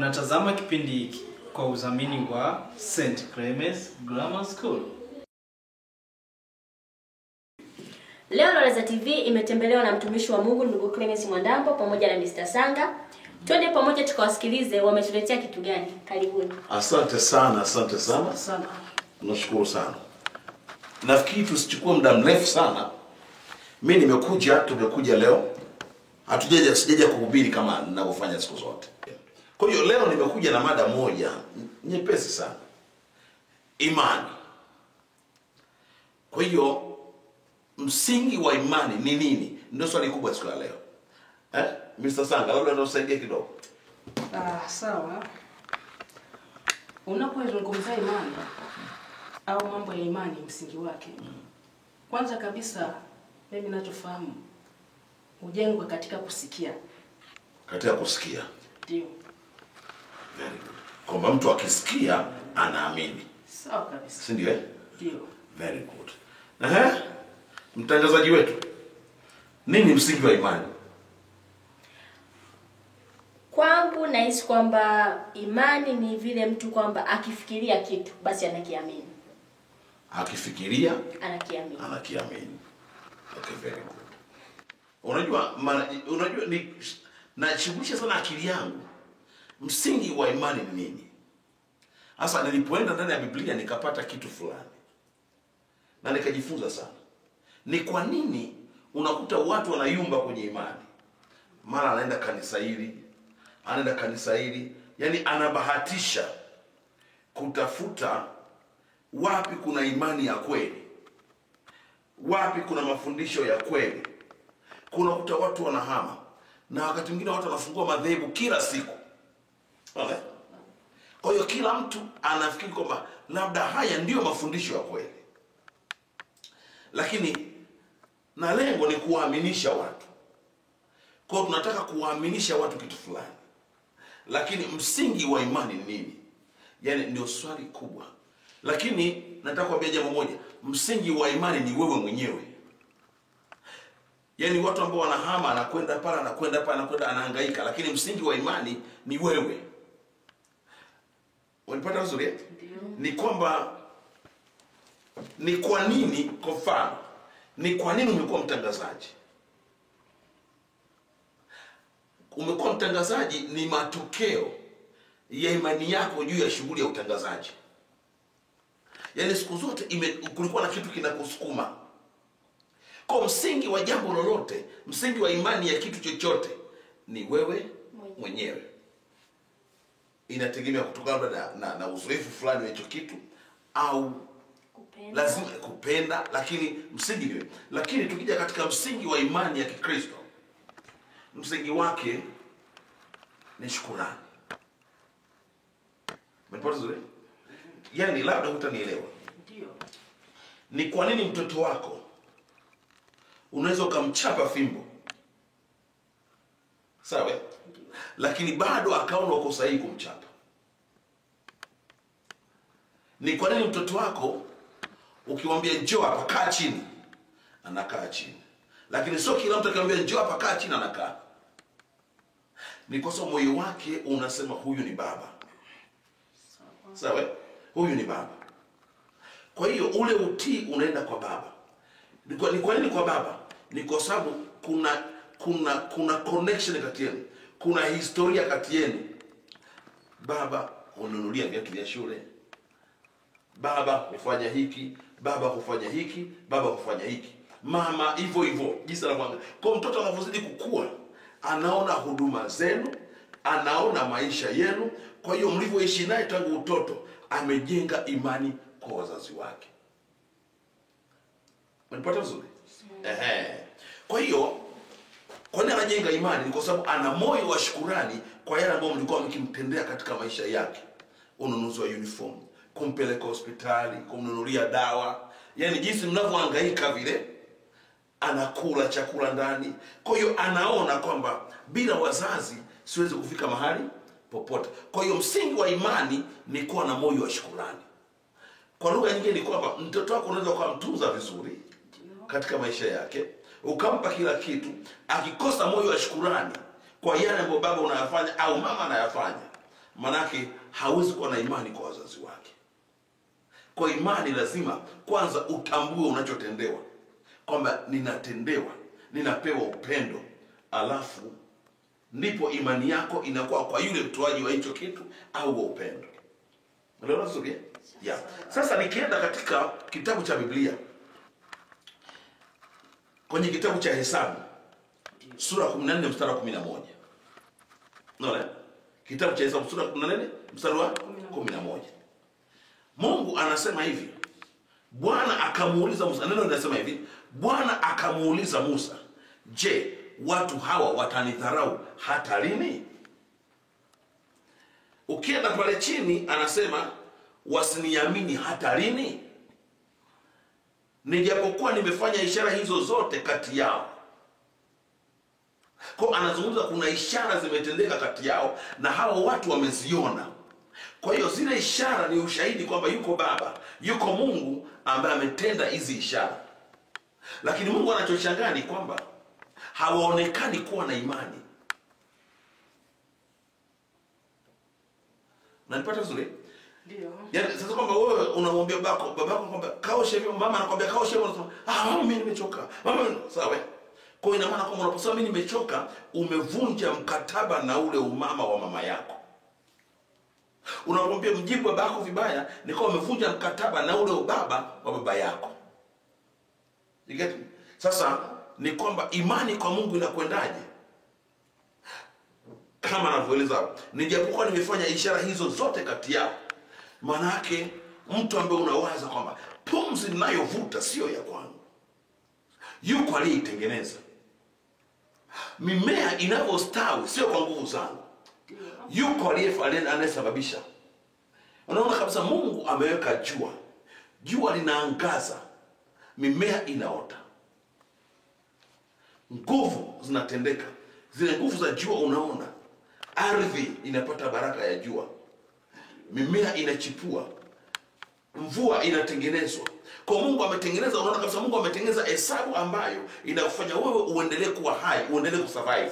Unatazama kipindi hiki kwa udhamini wa St. Clemens Grammar School. Leo Loleza TV imetembelewa na mtumishi wa Mungu ndugu Clemens Mwandambo pamoja na Mr. Sanga. Twende pamoja tukawasikilize wametuletea kitu gani. Karibuni. Asante sana, asante sana. Nashukuru sana. Nafikiri tusichukue muda mrefu sana. Mimi tumekuja leo. Sijaja kuhubiri kama ninavyofanya siku zote. Kwa hiyo leo nimekuja na mada moja nyepesi sana. Imani. Kwa hiyo msingi wa imani ni nini? Ndio swali kubwa siku ya leo. Mr. Sanga, labda tusaidie kidogo. Sawa. Unapozungumzia imani au mambo ya imani, msingi wake, kwanza kabisa mimi ninachofahamu hujengwa katika kusikia. Katika kusikia. Ndio. Very good. Kwamba mtu akisikia anaamini. Sawa kabisa. Si ndio? Ndio. Very good. Mtangazaji wetu, nini msingi wa imani? Kwangu nahisi kwamba imani ni vile mtu kwamba akifikiria kitu basi anakiamini. Akifikiria anakiamini. Okay, very good. Unajua ni nachibusha sana akili yangu. Msingi wa imani ni nini? Hasa nilipoenda ndani ya Biblia nikapata kitu fulani. Na nikajifunza sana. Ni kwa nini unakuta watu wanayumba kwenye imani? Mara anaenda kanisa hili, yani anabahatisha kutafuta wapi kuna imani ya kweli. Wapi kuna mafundisho ya kweli. Kunakuta watu wanahama. Na wakati mwingine watu wanafungua madhehebu kila siku. Kwa hiyo kila mtu anafikiri kwamba labda haya ndio mafundisho ya kweli. Lakini na lengo ni kuwaaminisha watu. Kwa hiyo tunataka kuwaaminisha watu kitu fulani. Lakini msingi wa imani ni nini? Yani ndio swali kubwa. Lakini nataka kuambia jambo moja, msingi wa imani ni wewe mwenyewe. Yani watu ambao wanahama anakwenda pale anahangaika, lakini msingi wa imani ni wewe. Unapata vizuri? Ni kwamba ni kwa nini, kwa mfano, ni kwa nini umekuwa mtangazaji? Umekuwa mtangazaji ni matokeo ya imani yako juu ya shughuli ya utangazaji. Yani siku zote kulikuwa na kitu kinakusukuma. Kwa msingi wa jambo lolote, msingi wa imani ya kitu chochote ni wewe mwenyewe. Inategemea kutokana na uzoefu fulani wa hicho kitu au lazima kupenda, lakini msingi ni wewe. Lakini tukija katika msingi wa imani ya Kikristo, msingi wake ni shukrani. Umepata zuri? Yani labda hutanielewa. Ndio. Ni kwa nini mtoto wako unaweza ukamchapa fimbo? Sawa? Lakini bado akaona uko sahihi kumchapa. Ni kwa nini mtoto wako ukimwambia njoo hapa kaa chini, anakaa chini. Lakini sio kila mtu akimwambia njoo hapa kaa chini anakaa. Ni kwa sababu moyo wake unasema huyu ni baba. Sawa? Huyu ni baba. Kwa hiyo ule utii unaenda kwa baba. Ni kwa nini kwa baba? Ni kwa sababu kuna connection kati yenu. Kuna historia kati yenu. Baba hununulia viatu vya shule. Baba hufanya hiki, baba hufanya hiki, baba hufanya hiki. Mama hivyo jinsi anavyoangalia. Kwa mtoto anapozidi kukua, anaona huduma zenu, anaona maisha yenu. Kwa hiyo mlivyoishi naye tangu utoto, amejenga imani kwa wazazi wake. Unapata vizuri? Kwa hiyo kwa nini anajenga imani? Ni kwa sababu ana moyo wa shukrani kwa yale ambayo mlikuwa mkimtendea katika maisha yake. Ununuzi wa uniform, kumpeleka hospitali, kumnunulia dawa. Yani jinsi mnavyohangaika vile, anakula chakula ndani. Kwa hiyo anaona kwamba bila wazazi siwezi kufika mahali popote. Kwa hiyo msingi wa imani ni kuwa na moyo wa shukrani. Kwa lugha nyingine ni kwamba mtoto wako unaweza kumtunza vizuri katika maisha yake, ukampa kila kitu, akikosa moyo wa shukrani kwa yale ambayo baba unayafanya au mama anayafanya, manake hawezi kuwa na imani kwa wazazi wake. Kwa imani lazima kwanza utambue unachotendewa, kwamba ninatendewa, ninapewa upendo, alafu ndipo imani yako inakuwa kwa yule mtoaji wa hicho kitu au wa upendo. Unaelewa vizuri? Yeah. Sasa nikienda katika kitabu cha Biblia, kwenye kitabu cha Hesabu sura 14 mstari wa 11. Unaona? Kitabu cha Hesabu sura 14 mstari wa 11. Mungu anasema hivi. Bwana akamuuliza Musa, neno linasema hivi, Bwana akamuuliza Musa, "Je, watu hawa watanidharau hata lini?" Ukienda pale chini anasema, "Wasiniamini hata lini? Nijapokuwa nimefanya ishara hizo zote kati yao." Kwa anazungumza kuna ishara zimetendeka kati yao na hao watu wameziona. Kwa hiyo zile ishara ni ushahidi kwamba yuko Baba, yuko Mungu ambaye ametenda hizi ishara. Lakini Mungu anachoshangaa ni kwamba hawaonekani kuwa na imani. Unanipata vizuri? Ndio. Yaani sasa kwamba wewe unamwambia babako kwamba kaoshe hivyo, mama anakuambia kaoshe hivyo, unasema mama mimi nimechoka. Mama sawa. Kwa ina maana kwamba unaposema mimi nimechoka, umevunja mkataba na ule umama wa mama yako. Unamwambia mjibu babako vibaya, ni kama umevunja mkataba na ule ubaba wa baba yako. You get me? Sasa ni kwamba imani kwa Mungu inakwendaje? Kama anavyoeleza, nijapokuwa nimefanya ishara hizo zote kati yao. Maana yake mtu ambaye unawaza kwamba pumzi ninayovuta sio ya kwangu, yuko aliyeitengeneza. Mimea inavyostawi sio kwa nguvu zangu, yuko anayesababisha. Unaona kabisa Mungu ameweka jua, jua linaangaza, mimea inaota, nguvu zinatendeka. Zile nguvu za jua, unaona ardhi inapata baraka ya jua, mimea inachipua, mvua inatengenezwa. Kwa Mungu ametengeneza, unaona kabisa Mungu ametengeneza hesabu ambayo inakufanya wewe uendelee kuwa hai, uendelee kusurvive.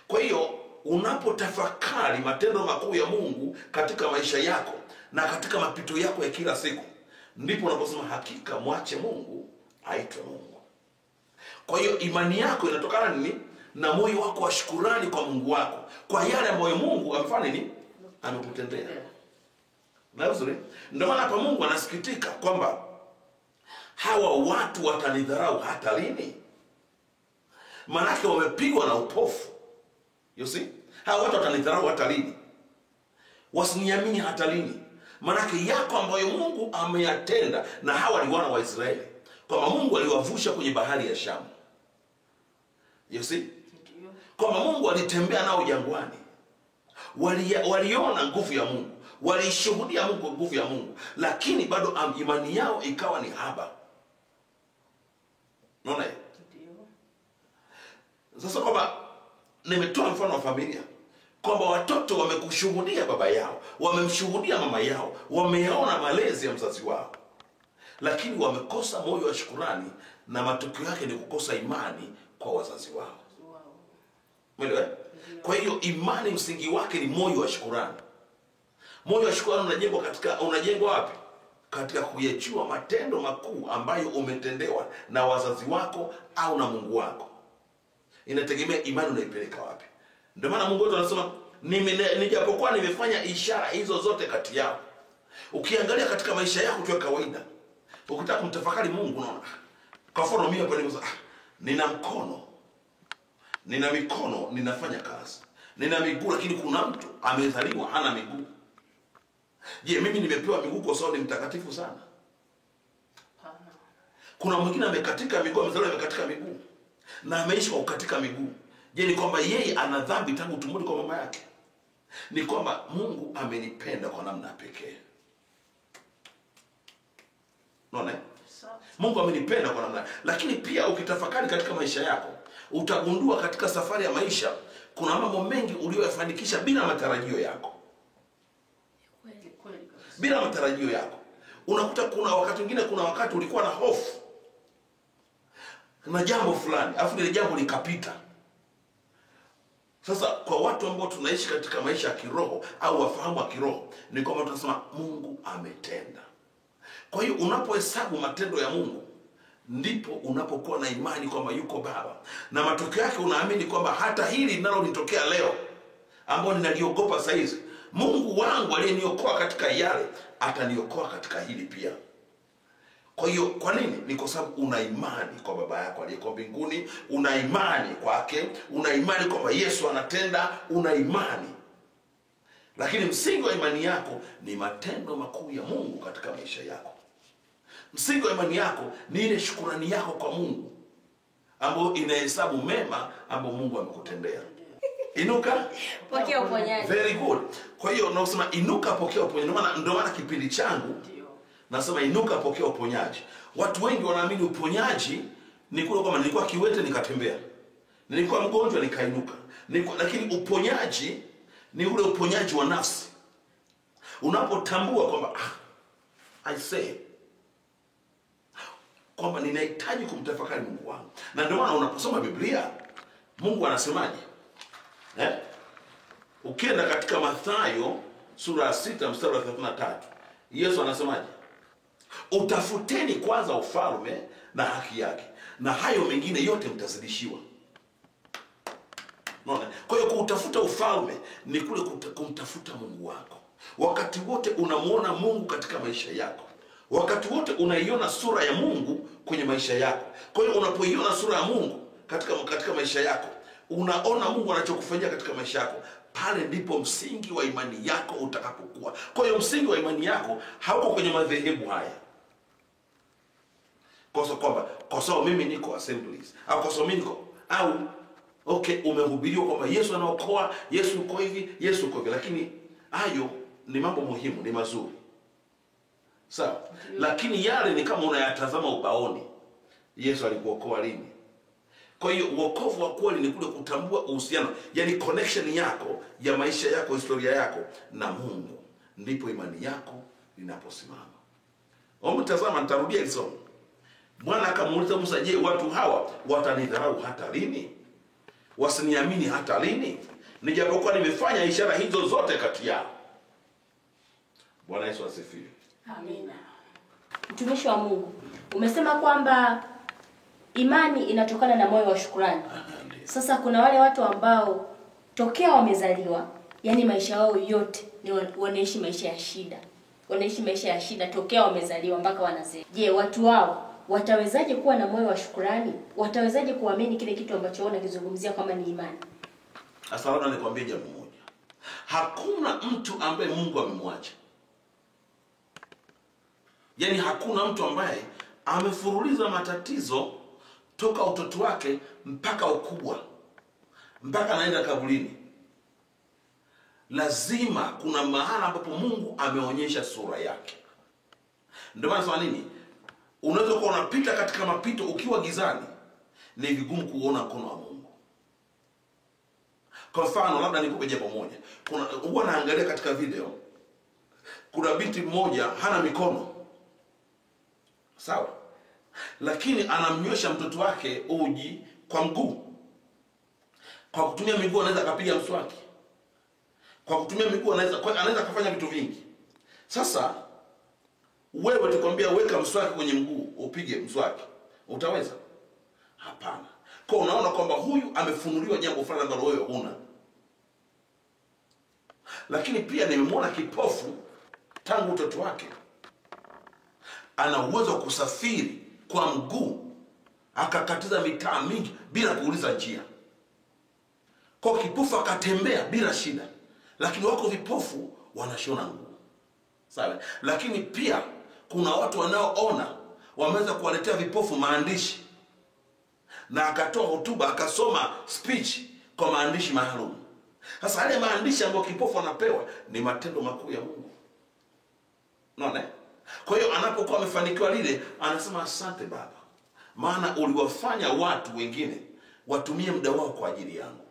Kwa hiyo unapotafakari matendo makuu ya Mungu katika maisha yako na katika mapito yako ya kila siku, ndipo unaposema hakika mwache Mungu aitwe Mungu. Kwa hiyo imani yako inatokana nini? Na moyo wako wa shukrani kwa Mungu wako, kwa yale ambayo Mungu amefanya nini? Amekutendea. Na vizuri, ndio maana hapa Mungu anasikitika kwamba hawa watu watanidharau hata lini? Maanake wamepigwa na upofu. You see? Hawa watu watanidharau hata lini? Wasiniamini hata lini? Maanake yako ambayo Mungu ameyatenda, na hawa ni wana wa Israeli, kwamba Mungu aliwavusha kwenye bahari ya Shamu. You see? Kwamba Mungu alitembea nao jangwani. Waliona nguvu ya Mungu, walishuhudia nguvu ya Mungu, lakini bado imani yao ikawa ni haba. Unaona? Sasa kwamba nimetoa mfano wa familia, kwamba watoto wamekushuhudia baba yao, wamemshuhudia mama yao, wameona malezi ya mzazi wao, lakini wamekosa moyo wa shukrani, na matokeo yake ni kukosa imani kwa wazazi wao. Umeelewa? Kwa hiyo imani msingi wake ni moyo wa shukrani. Moyo wa shukrani unajengwa wapi? Katika kuyajua matendo makuu ambayo umetendewa na wazazi wako au na Mungu wako. Inategemea imani unaipeleka wapi. Ndio maana Mungu wetu anasema nijapokuwa nimefanya ishara hizo zote kati yao. Ukiangalia katika maisha yako kwa kawaida, ukitaka kumtafakari Mungu, unaona kwa mfano mimi hapa nimesema nina mkono, nina mikono, ninafanya kazi, nina miguu, lakini kuna mtu amezaliwa hana miguu. Je, mimi nimepewa miguu kwa sababu ni mtakatifu sana? Kuna mwingine amekatika miguu, amezaliwa amekatika miguu na ameishi kwa kukatika miguu. Je, ni kwamba yeye ana dhambi tangu tumboni kwa mama yake? Ni kwamba Mungu amenipenda kwa namna pekee. Unaona? Mungu amenipenda kwa namna. Lakini pia ukitafakari katika maisha yako, utagundua katika safari ya maisha kuna mambo mengi uliyoyafanikisha bila matarajio yako. Bila matarajio yako. Unakuta kuna wakati ulikuwa na hofu na jambo fulani, afu ile jambo likapita. Sasa kwa watu ambao tunaishi katika maisha ya kiroho au wafahamu wa kiroho, ni kwamba tunasema Mungu ametenda. Kwa hiyo unapohesabu matendo ya Mungu, ndipo unapokuwa na imani kwamba yuko Baba, na matokeo yake unaamini kwamba hata hili linalonitokea leo ambao ninaliogopa saa hizi, Mungu wangu aliyeniokoa katika yale ataniokoa katika hili pia. Kwa hiyo kwa nini? Ni kwa sababu una imani kwa Baba yako aliyeko mbinguni, una imani kwake, una imani kwamba Yesu anatenda, una imani. Lakini msingi wa imani yako ni matendo makuu ya Mungu katika maisha yako. Msingi wa imani yako ni ile shukrani yako kwa Mungu ambayo inahesabu mema ambayo Mungu amekutendea. Inuka pokea uponyaji. Very good. Kwa hiyo nasema inuka pokea uponyaji. Ndio maana kipindi changu nasema inuka pokea uponyaji. Watu wengi wanaamini uponyaji ni kule kwamba nilikuwa kiwete nikatembea, nilikuwa mgonjwa nikainuka. Lakini uponyaji ni ule uponyaji wa nafsi. Unapotambua kwamba I say kwamba ninahitaji kumtafakari Mungu wangu. Na ndio maana unaposoma Biblia Mungu anasemaje? Ukienda katika Mathayo sura 6 mstari wa 33, Yesu anasemaje? Utafuteni kwanza ufalme na haki yake, na hayo mengine yote mtazidishiwa. Unaona? Kwa hiyo kutafuta ufalme ni kule kumtafuta Mungu wako. Wakati wote unamuona Mungu katika maisha yako. Wakati wote unaiona sura ya Mungu kwenye maisha yako. Kwa hiyo unapoiona sura ya Mungu katika maisha yako, unaona Mungu anachokufanyia katika maisha yako, pale ndipo msingi wa imani yako utakapokuwa. Kwa hiyo msingi wa imani yako hauko kwenye madhehebu haya. Kwa sababu mimi niko Assemblies, au kwa sababu mimi niko umehubiriwa kwamba Yesu anaokoa, Yesu uko hivi, Yesu uko hivi, lakini hayo ni mambo muhimu, ni mazuri. Sawa? Lakini yale ni kama unayatazama ubaoni. Yesu alikuokoa lini? Kwa hiyo wokovu wa kweli ni kule kutambua uhusiano, yani connection yako ya maisha yako, historia yako na Mungu, ndipo imani yako inaposimama. Tazama, nitarudia hili somo. Bwana akamuuliza Musa, je, watu hawa watanidharau hata lini? Wasiniamini hata lini? Nijapokuwa nimefanya ishara hizo zote kati yao. Bwana Yesu asifiwe. Amina. Mtumishi wa Mungu, umesema kwamba imani inatokana na moyo wa shukrani. Sasa kuna wale watu ambao tokea wamezaliwa, yani maisha yao yote ni wanaishi maisha ya shida. Wanaishi maisha ya shida tokea wamezaliwa mpaka wanazee. Je, watu wao watawezaje kuwa na moyo wa shukrani? Watawezaje kuamini kile kitu ambacho wanakizungumzia kama ni imani? Sasa labda nikwambie jambo moja. Hakuna mtu ambaye Mungu amemwacha. Yaani hakuna mtu ambaye amefuruliza matatizo toka utoto wake mpaka ukubwa, mpaka anaenda kaburini. Lazima kuna mahala ambapo Mungu ameonyesha sura yake. Ndio maana sema nini? Unaweza kuwa unapita katika mapito ukiwa gizani, ni vigumu kuona mkono wa Mungu. Kwa mfano, labda nikupe jambo moja. Huwa naangalia katika video, kuna binti mmoja hana mikono. Sawa? Lakini anamnywesha mtoto wake uji kwa mguu. Kwa kutumia miguu anaweza akapiga mswaki. Kwa kutumia miguu anaweza kufanya vitu vingi. Sasa wewe tukwambia weka mswaki kwenye mguu, upige mswaki, utaweza? Hapana. Kwa unaona kwamba huyu amefunuliwa jambo fulani ambalo wewe huna. Lakini pia nimemwona kipofu tangu utoto wake. Ana uwezo wa kusafiri kwa mguu, akakatiza mitaa mingi bila kuuliza njia. Kwa kipofu akatembea bila shida. Lakini wako vipofu wanashona nguo. Sawa? Lakini pia kuna watu wanaoona wameweza kuwaletea vipofu maandishi. Na akatoa hotuba, akasoma speech kwa maandishi maalum. Sasa yale maandishi ambayo kipofu anapewa ni matendo makuu ya Mungu. Unaona? Kwa hiyo anapokuwa amefanikiwa lile, anasema asante Baba, maana uliwafanya watu wengine watumie muda wao kwa ajili yangu.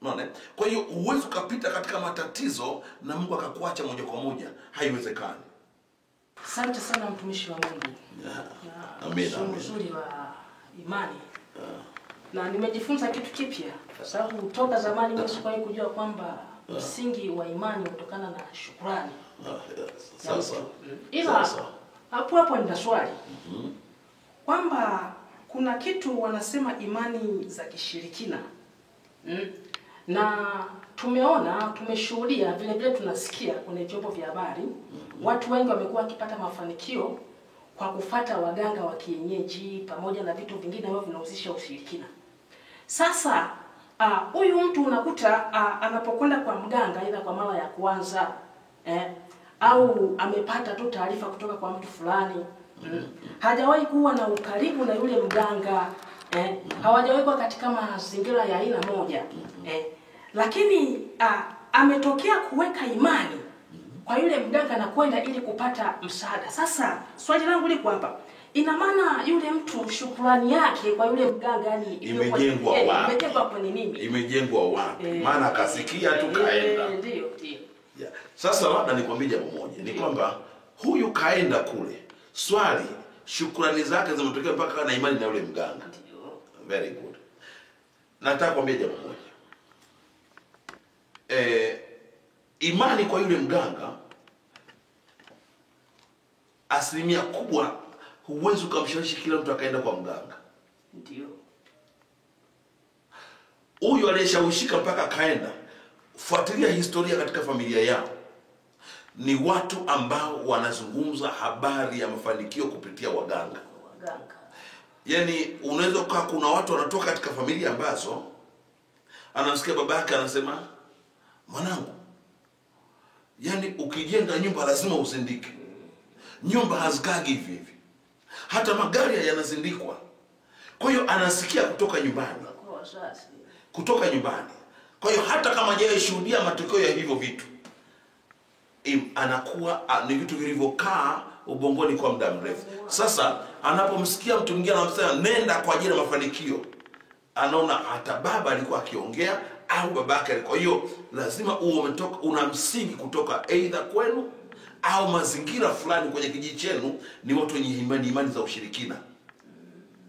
Unaona? Kwa hiyo uwezo ukapita katika matatizo na Mungu akakuacha moja kwa moja, haiwezekani. Asante sana mtumishi wa Mungu. Amina. Somo zuri wa imani. Na nimejifunza kitu kipya kwa sababu toka zamani mimi sikuwahi kujua kwamba msingi wa imani kutokana na shukrani. Sasa. Ila hapo nina swali. Kwamba kuna kitu wanasema imani za kishirikina. Na tumeshuhudia vile vile tunasikia kwenye vyombo vya habari watu wengi wamekuwa wakipata mafanikio kwa kufata waganga wa kienyeji pamoja na vitu vingine ambavyo vinahusisha ushirikina. Sasa huyu mtu unakuta anapokwenda kwa mganga aidha kwa mara ya kwanza au amepata tu taarifa kutoka kwa mtu fulani, hajawahi kuwa na ukaribu na yule mganga, hawajawahi kuwa katika mazingira ya aina moja, lakini ametokea kuweka imani kwa yule mganga na kwenda ili kupata msaada. Sasa swali langu liko hapa, ina maana yule mtu shukrani yake kwa yule mganga yani imejengwa wapi? Imejengwa kwenye nini? Imejengwa wapi? Maana akasikia tu kaenda. Ndio. Yeah. Sasa labda nikwambie jambo moja, ni kwamba huyu kaenda kule. Swali, shukrani zake zimetokea mpaka na imani na yule mganga. Very good. Nataka kuambia jambo moja. Imani kwa yule mganga, asilimia kubwa huwezi ukamshawishi kila mtu akaenda kwa mganga. Ndio. Huyu aliyeshawishika mpaka kaenda, fuatilia historia katika familia yao. Ni watu ambao wanazungumza habari ya mafanikio kupitia waganga. Yaani unaweza kuwa kuna watu wanatoka katika familia ambazo anamsikia babake anasema, mwanangu, yani ukijenga nyumba lazima uzindike. Nyumba hazikagi hivi hivi. Hata magari yanazindikwa. Kwa hiyo anasikia kutoka nyumbani. Kutoka nyumbani. Kwa hiyo hata kama hajawahi shuhudia matokeo ya hivyo vitu, anakuwa ni vitu vilivyokaa ubongoni kwa muda mrefu. Sasa anapomsikia mtu mwingine anamsema nenda kwa ajili ya mafanikio, anaona hata baba alikuwa akiongea au babake alikuwa. Hiyo lazima uwe umetoka, una msingi kutoka aidha kwenu au mazingira fulani kwenye kijiji chenu, ni watu wenye imani za ushirikina.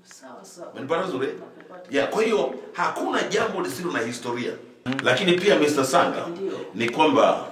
Sawa. Umenipata zuri? Yeah, kwa hiyo hakuna jambo lisilo na historia. Lakini pia Mr. Sanga, ni kwamba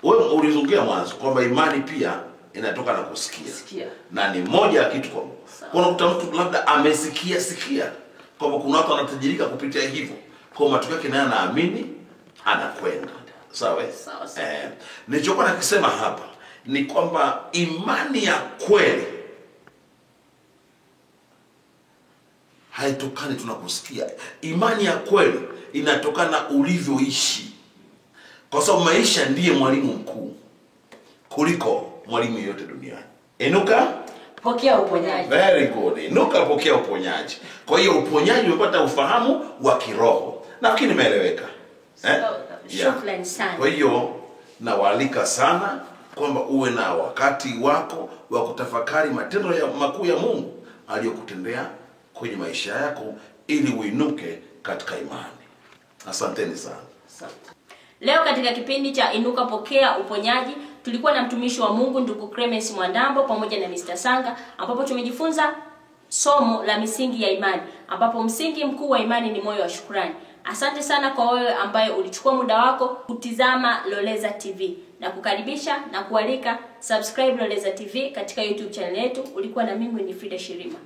wewe ulizungumzia mwanzo kwamba imani pia inatoka na kusikia. Na ni moja ya kitu kwamba unakuta mtu labda amesikia kwamba kuna watu wanatajirika kupitia hivyo. Kwa matokeo yake naye anaamini, anakwenda. Sawa? Nilichokuwa nakisema hapa ni kwamba imani ya kweli haitokani tunakusikia. Imani ya kweli inatokana na ulivyoishi. Kwa sababu maisha ndiye mwalimu mkuu kuliko mwalimu yote duniani. Inuka, pokea uponyaji. Very good. Inuka, pokea uponyaji. Kwa hiyo uponyaji umepata ufahamu wa kiroho. Nafikiri nimeeleweka. Shukrani sana. Kwa hiyo nawaalika sana kwamba uwe na wakati wako wa kutafakari matendo ya makuu ya Mungu aliyokutendea kwenye maisha yako ili uinuke katika imani. Asanteni sana. Asante. Leo katika kipindi cha Inuka Pokea Uponyaji tulikuwa na mtumishi wa Mungu ndugu Clemens Mwandambo pamoja na Mr. Sanga, ambapo tumejifunza somo la misingi ya imani, ambapo msingi mkuu wa imani ni moyo wa shukrani. Asante sana kwa wewe ambaye ulichukua muda wako kutizama Loleza TV, na kukaribisha na kualika subscribe Loleza TV katika YouTube channel yetu. Ulikuwa na mimi ni Frida Shirima.